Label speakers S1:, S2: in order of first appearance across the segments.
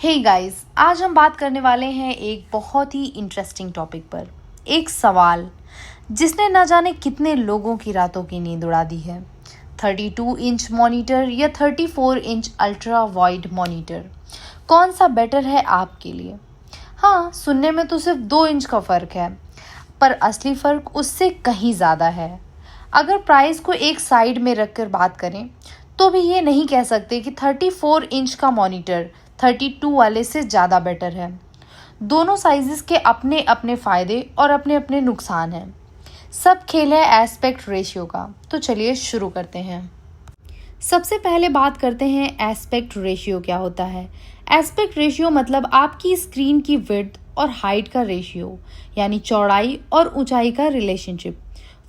S1: Hey guys, आज हम बात करने वाले हैं एक बहुत ही इंटरेस्टिंग टॉपिक पर। एक सवाल जिसने न जाने कितने लोगों की रातों की नींद उड़ा दी है। 32 इंच मॉनिटर या 34 इंच अल्ट्रा वाइड मॉनिटर, कौन सा बेटर है आपके लिए? हाँ, सुनने में तो सिर्फ 2 इंच का फ़र्क है, पर असली फ़र्क उससे कहीं ज़्यादा है। अगर प्राइस को एक साइड में रखकर बात करें तो भी ये नहीं कह सकते कि 34 इंच का मॉनिटर 32 वाले से ज़्यादा बेटर है। दोनों साइजेस के अपने अपने फ़ायदे और अपने अपने नुकसान हैं। सब खेल है एस्पेक्ट रेशियो का। तो चलिए शुरू करते हैं। सबसे पहले बात करते हैं एस्पेक्ट रेशियो क्या होता है। एस्पेक्ट रेशियो मतलब आपकी स्क्रीन की विड्थ और हाइट का रेशियो, यानी चौड़ाई और ऊंचाई का रिलेशनशिप।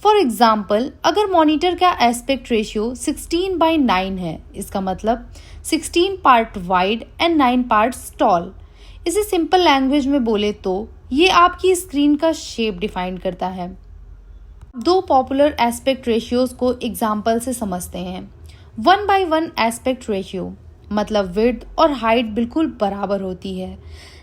S1: फॉर एग्जाम्पल, अगर मॉनिटर का एस्पेक्ट रेशियो 16:9 है, इसका मतलब 16 part wide and 9 parts tall. इसे सिंपल लैंग्वेज में बोले तो ये आपकी स्क्रीन का शेप डिफाइन करता है। दो पॉपुलर एस्पेक्ट रेशियोज को एग्जाम्पल से समझते हैं। 1:1 एस्पेक्ट रेशियो मतलब विड्थ और हाइट बिल्कुल बराबर होती है,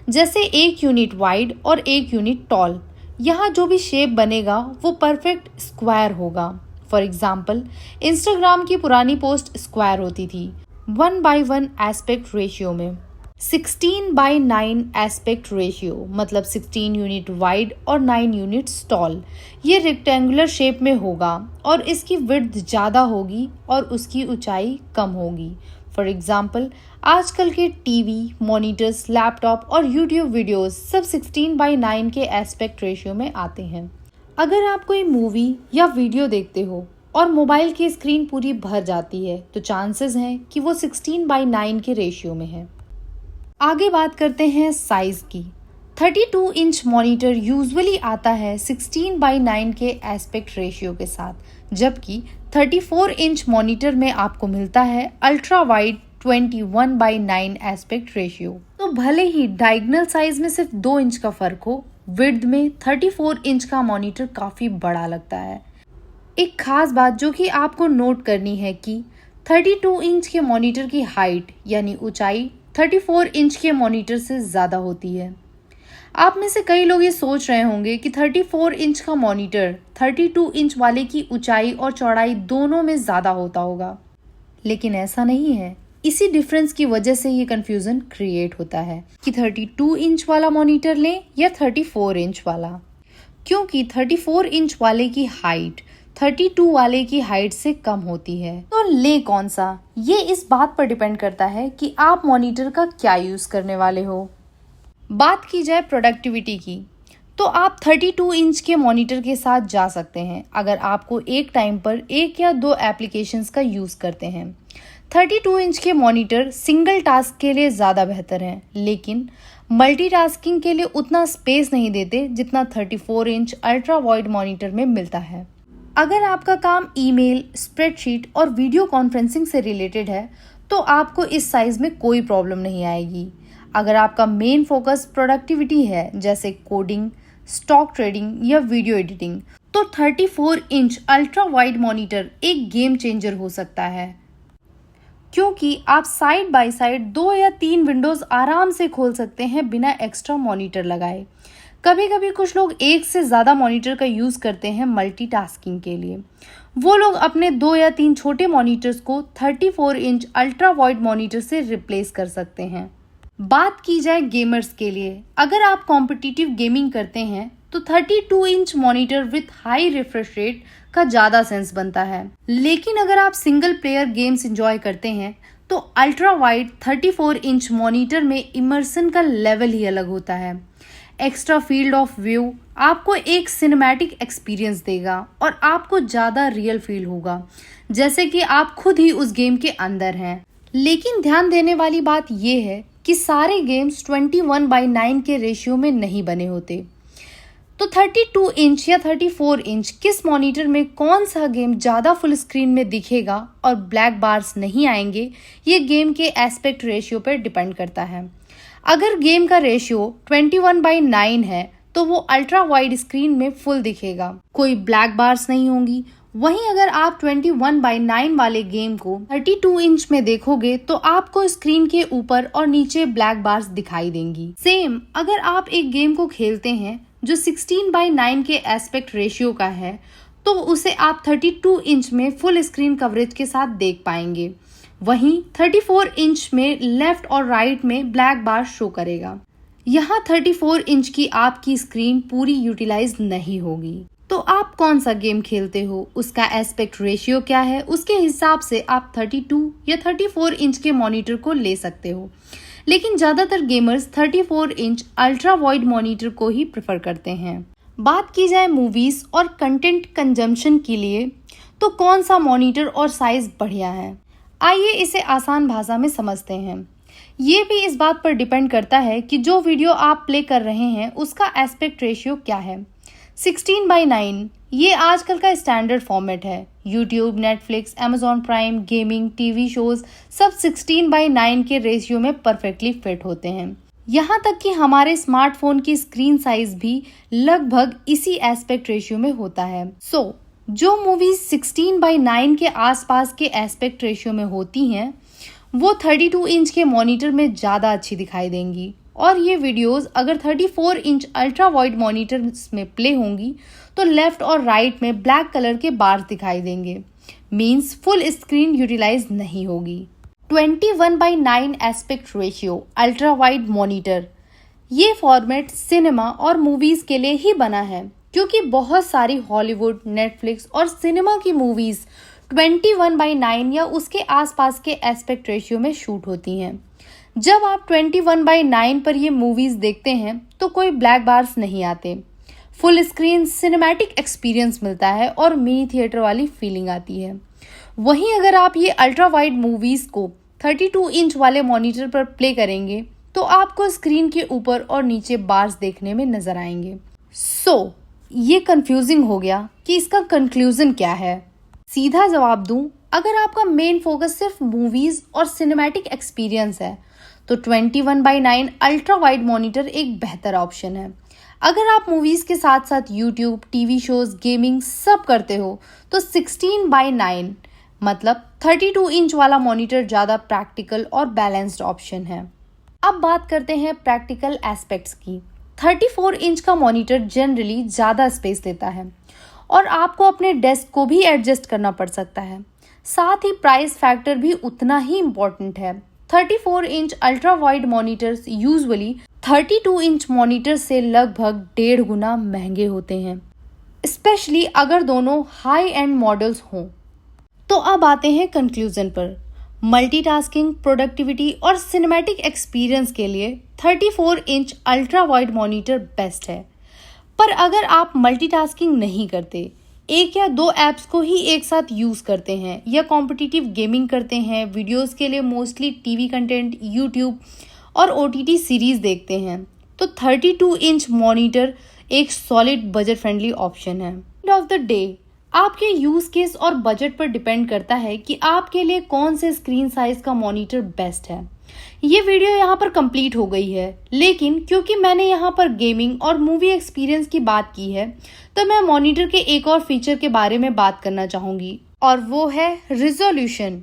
S1: जैसे 1 यूनिट वाइड और 1 यूनिट टॉल। यहाँ जो भी शेप बनेगा वो परफेक्ट स्क्वायर होगा। फॉर एग्जाम्पल, इंस्टाग्राम की पुरानी पोस्ट स्क्वायर होती थी 1:1 एस्पेक्ट रेशियो में। 16:9 एस्पेक्ट रेशियो मतलब 16 यूनिट वाइड और 9 यूनिट्स टॉल। ये रेक्टेंगुलर शेप में होगा और इसकी विड्थ ज़्यादा होगी और उसकी ऊंचाई कम होगी। फॉर एग्जाम्पल, आजकल के टीवी, मॉनिटर्स, लैपटॉप और यूट्यूब वीडियोस सब 16:9 के एस्पेक्ट रेशियो में आते हैं। अगर आप कोई मूवी या वीडियो देखते हो और मोबाइल की स्क्रीन पूरी भर जाती है तो चांसेस हैं कि वो 16:9 के रेशियो में है। आगे बात करते हैं साइज की। 32 इंच मॉनिटर यूजुअली आता है 16:9 के एस्पेक्ट रेशियो के साथ, जबकि 34 इंच मॉनिटर में आपको मिलता है अल्ट्रा वाइड 21:9 एस्पेक्ट रेशियो। तो भले ही डायगोनल साइज में सिर्फ 2 इंच का फर्क हो, विड्थ में 34 इंच का मॉनिटर काफी बड़ा लगता है। एक खास बात जो कि आपको नोट करनी है कि 32 इंच के मॉनिटर की हाइट यानी ऊंचाई 34 इंच के मॉनिटर से ज़्यादा होती है। आप में से कई लोग ये सोच रहे होंगे कि 34 इंच का मॉनिटर 32 इंच वाले की ऊंचाई और चौड़ाई दोनों में ज़्यादा होता होगा, लेकिन ऐसा नहीं है। इसी डिफरेंस की वजह से ये कंफ्यूजन क्रिएट होता है कि 32 इंच वाला मॉनिटर लें या 34 इंच वाला, क्योंकि 34 इंच वाले की हाइट 32 वाले की हाइट से कम होती है। तो ले कौन सा, ये इस बात पर डिपेंड करता है कि आप मॉनिटर का क्या यूज करने वाले हो। बात की जाए प्रोडक्टिविटी की, तो आप 32 इंच के मॉनिटर के साथ जा सकते हैं अगर आपको एक टाइम पर 1 या 2 एप्लीकेशंस का यूज करते हैं। 32 इंच के मॉनिटर सिंगल टास्क के लिए ज़्यादा बेहतर हैं, लेकिन मल्टीटास्किंग के लिए उतना स्पेस नहीं देते जितना 34 इंच अल्ट्रा वाइड मॉनिटर में मिलता है। अगर आपका काम ईमेल, स्प्रेडशीट और वीडियो कॉन्फ्रेंसिंग से रिलेटेड है तो आपको इस साइज में कोई प्रॉब्लम नहीं आएगी। अगर आपका मेन फोकस प्रोडक्टिविटी है, जैसे कोडिंग, स्टॉक ट्रेडिंग या वीडियो एडिटिंग, तो 34 इंच अल्ट्रा वाइड मॉनिटर एक गेम चेंजर हो सकता है, क्योंकि आप साइड बाय साइड 2 या 3 विंडोज आराम से खोल सकते हैं बिना एक्स्ट्रा मॉनिटर लगाए। कभी कभी कुछ लोग एक से ज़्यादा मॉनिटर का यूज़ करते हैं मल्टीटास्किंग के लिए। वो लोग अपने 2 या 3 छोटे मॉनिटर्स को 34 इंच अल्ट्रा वाइड मॉनिटर से रिप्लेस कर सकते हैं। बात की जाए गेमर्स के लिए, अगर आप कॉम्पिटिटिव गेमिंग करते हैं तो 32 inch monitor with high refresh rate का ज़्यादा सेंस बनता है। लेकिन अगर आप सिंगल प्लेयर गेम्स एंजॉय करते हैं तो अल्ट्रा वाइड 34 इंच मॉनिटर में इमर्सन का लेवल ही अलग होता है। एक्स्ट्रा फील्ड ऑफ व्यू आपको एक सिनेमैटिक एक्सपीरियंस देगा और आपको ज़्यादा रियल फील होगा, जैसे कि आप खुद ही उस गेम के अंदर हैं। लेकिन ध्यान देने वाली बात यह है कि सारे गेम्स 21:9 के रेशियो में नहीं बने होते। तो 32 इंच या 34 इंच किस मॉनिटर में कौन सा गेम ज़्यादा फुल स्क्रीन में दिखेगा और ब्लैक बार्स नहीं आएंगे, ये गेम के एस्पेक्ट रेशियो पर डिपेंड करता है। अगर गेम का रेशियो 21:9 है तो वो अल्ट्रा वाइड स्क्रीन में फुल दिखेगा, कोई ब्लैक बार्स नहीं होंगी वहीं अगर आप 21:9 वाले गेम को 32 इंच में देखोगे तो आपको स्क्रीन के ऊपर और नीचे ब्लैक बार्स दिखाई देंगी। सेम अगर आप एक गेम को खेलते हैं जो 16:9 के एस्पेक्ट रेशियो का है तो उसे आप 32 इंच में फुल स्क्रीन कवरेज के साथ देख पाएंगे। वहीं 34 इंच में लेफ्ट और राइट में ब्लैक बार शो करेगा। यहाँ 34 इंच की आपकी स्क्रीन पूरी यूटिलाइज नहीं होगी। तो आप कौन सा गेम खेलते हो, उसका एस्पेक्ट रेशियो क्या है, उसके हिसाब से आप 32 या 34 इंच के मॉनिटर को ले सकते हो। लेकिन ज्यादातर gamers 34 inch ultra wide monitor को ही प्रेफर करते हैं। बात की जाए मूवीज और कंटेंट कंजम्पशन के लिए तो कौन सा मॉनिटर और साइज बढ़िया है, आइए इसे आसान भाषा में समझते हैं। ये भी इस बात पर डिपेंड करता है कि जो वीडियो आप प्ले कर रहे हैं उसका एस्पेक्ट रेशियो क्या है। 16:9 ये आजकल का स्टैंडर्ड फॉर्मेट है। YouTube, Netflix, Amazon prime, gaming, TV shows सब 16:9 के रेशियो में परफेक्टली फिट होते हैं। यहाँ तक कि हमारे स्मार्टफोन की स्क्रीन साइज भी लगभग इसी एस्पेक्ट रेशियो में होता है। जो मूवीज 16:9 के आसपास के एस्पेक्ट रेशियो में होती हैं वो 32 इंच के मॉनिटर में ज़्यादा अच्छी दिखाई देंगी, और ये वीडियोस अगर 34 इंच अल्ट्रा वाइड मॉनिटर्स में प्ले होंगी तो लेफ्ट और राइट में ब्लैक कलर के बार्स दिखाई देंगे, मींस फुल स्क्रीन यूटिलाइज नहीं होगी। 21:9 aspect ratio ultra wide monitor, ये फॉर्मेट सिनेमा और मूवीज के लिए ही बना है क्योंकि बहुत सारी हॉलीवुड, नेटफ्लिक्स और सिनेमा की मूवीज 21:9 या उसके आसपास के एस्पेक्ट रेशियो में शूट होती हैं। जब आप 21:9 पर ये मूवीज देखते हैं तो कोई ब्लैक बार्स नहीं आते, फुल स्क्रीन सिनेमैटिक एक्सपीरियंस मिलता है और मिनी थिएटर वाली फीलिंग आती है। वहीं अगर आप ये अल्ट्रा वाइड मूवीज को 32 इंच वाले मॉनिटर पर प्ले करेंगे तो आपको स्क्रीन के ऊपर और नीचे बार्स देखने में नजर आएंगे। ये कंफ्यूजिंग हो गया कि इसका कंक्लूजन क्या है। सीधा जवाब दूं, अगर आपका मेन फोकस सिर्फ मूवीज और सिनेमैटिक एक्सपीरियंस है तो 21:9 अल्ट्रा वाइड मॉनिटर एक बेहतर ऑप्शन है। अगर आप मूवीज के साथ साथ यूट्यूब, टीवी शोज, गेमिंग सब करते हो तो 16:9 मतलब 32 इंच वाला मॉनिटर ज्यादा प्रैक्टिकल और बैलेंस्ड ऑप्शन है। अब बात करते हैं प्रैक्टिकल एस्पेक्ट्स की। 34 इंच का मॉनिटर जनरली ज़्यादा स्पेस देता है और आपको अपने डेस्क को भी एडजस्ट करना पड़ सकता है। साथ ही प्राइस फैक्टर भी उतना ही इम्पोर्टेंट है। 34 inch ultra wide monitors usually 32 inch monitor से लगभग 1.5 गुना महंगे होते हैं, स्पेशली अगर दोनों हाई एंड मॉडल्स हों। तो अब आते हैं कंक्लूजन पर। मल्टीटास्किंग, प्रोडक्टिविटी और सिनेमैटिक एक्सपीरियंस के लिए 34 inch ultra wide monitor best है। पर अगर आप मल्टीटास्किंग नहीं करते, एक या दो ऐप्स को ही एक साथ यूज करते हैं या कॉम्पिटिटिव गेमिंग करते हैं, वीडियोस के लिए मोस्टली टीवी कंटेंट, यूट्यूब और OTT सीरीज देखते हैं, तो 32 इंच मॉनिटर एक सॉलिड बजट फ्रेंडली ऑप्शन है। एंड ऑफ द डे आपके यूज केस और बजट पर डिपेंड करता है कि आपके लिए कौन से स्क्रीन साइज का मॉनिटर बेस्ट है। ये वीडियो यहाँ पर कंप्लीट हो गई है, लेकिन क्योंकि मैंने यहाँ पर गेमिंग और मूवी एक्सपीरियंस की बात की है तो मैं मॉनिटर के एक और फीचर के बारे में बात करना चाहूंगी, और वो है रिजोल्यूशन।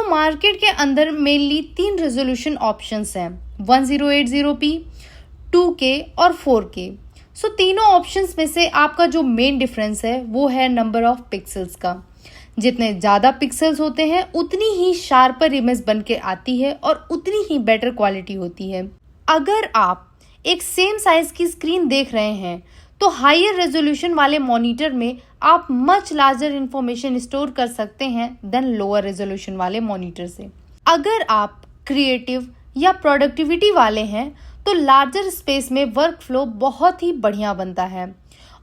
S1: मार्केट के अंदर मेनली 3 रेजोल्यूशन ऑप्शंस हैं, 1080p, 2K और 4K। तीनों ऑप्शंस में से आपका जो मेन डिफरेंस है वो है नंबर ऑफ पिक्सल्स का। जितने ज़्यादा पिक्सल्स होते हैं उतनी ही शार्पर इमेज बन के आती है और उतनी ही बेटर क्वालिटी होती है। अगर आप एक सेम साइज की स्क्रीन देख रहे हैं तो हायर रेजोल्यूशन वाले मॉनिटर में आप मच लार्जर इंफॉर्मेशन स्टोर कर सकते हैं देन लोअर रेजोल्यूशन वाले मॉनिटर से। अगर आप क्रिएटिव या प्रोडक्टिविटी वाले हैं तो लार्जर स्पेस में वर्क फ्लो बहुत ही बढ़िया बनता है,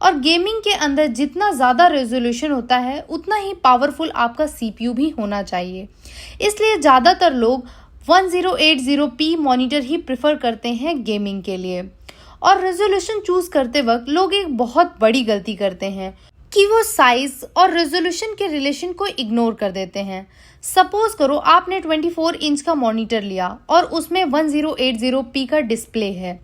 S1: और गेमिंग के अंदर जितना ज़्यादा रेजोल्यूशन होता है उतना ही पावरफुल आपका CPU भी होना चाहिए। इसलिए ज़्यादातर लोग 1080p मॉनिटर ही प्रेफर करते हैं गेमिंग के लिए। और रेजोल्यूशन चूज करते वक्त लोग एक बहुत बड़ी गलती करते हैं कि वो साइज और रेजोल्यूशन के रिलेशन को इग्नोर कर देते हैं। सपोज करो आपने 24 इंच का मॉनिटर लिया और उसमें 1080p का डिस्प्ले है,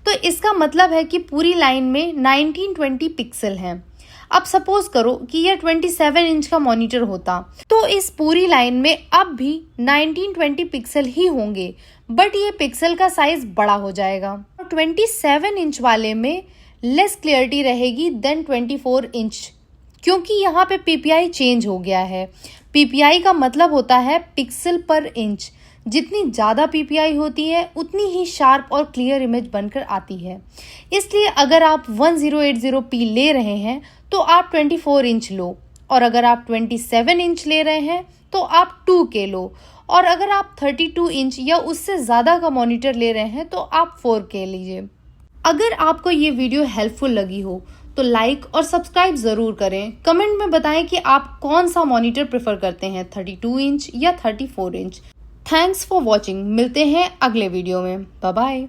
S1: तो इसका मतलब है कि पूरी लाइन में 1920 पिक्सल हैं। अब सपोज करो कि ये 27 इंच का मॉनिटर होता तो इस पूरी लाइन में अब भी 1920 पिक्सल ही होंगे, बट ये पिक्सल का साइज बड़ा हो जाएगा। 27 इंच वाले में लेस क्लियरिटी रहेगी देन 24 इंच, क्योंकि यहाँ पे पीपीआई चेंज हो गया है। पीपीआई का मतलब होता है पिक्सल पर इंच। जितनी ज़्यादा पीपीआई होती है उतनी ही शार्प और क्लियर इमेज बनकर आती है। इसलिए अगर आप 1080p ले रहे हैं तो आप 24 इंच लो, और अगर आप 27 इंच ले रहे हैं तो आप 2K लो, और अगर आप 32 इंच या उससे ज़्यादा का मॉनिटर ले रहे हैं तो आप 4K लीजिए। अगर आपको ये वीडियो हेल्पफुल लगी हो तो लाइक और सब्सक्राइब ज़रूर करें। कमेंट में बताएं कि आप कौन सा मॉनिटर प्रेफर करते हैं, 32 इंच या 34 इंच। Thanks for watching. मिलते हैं अगले वीडियो में। Bye bye.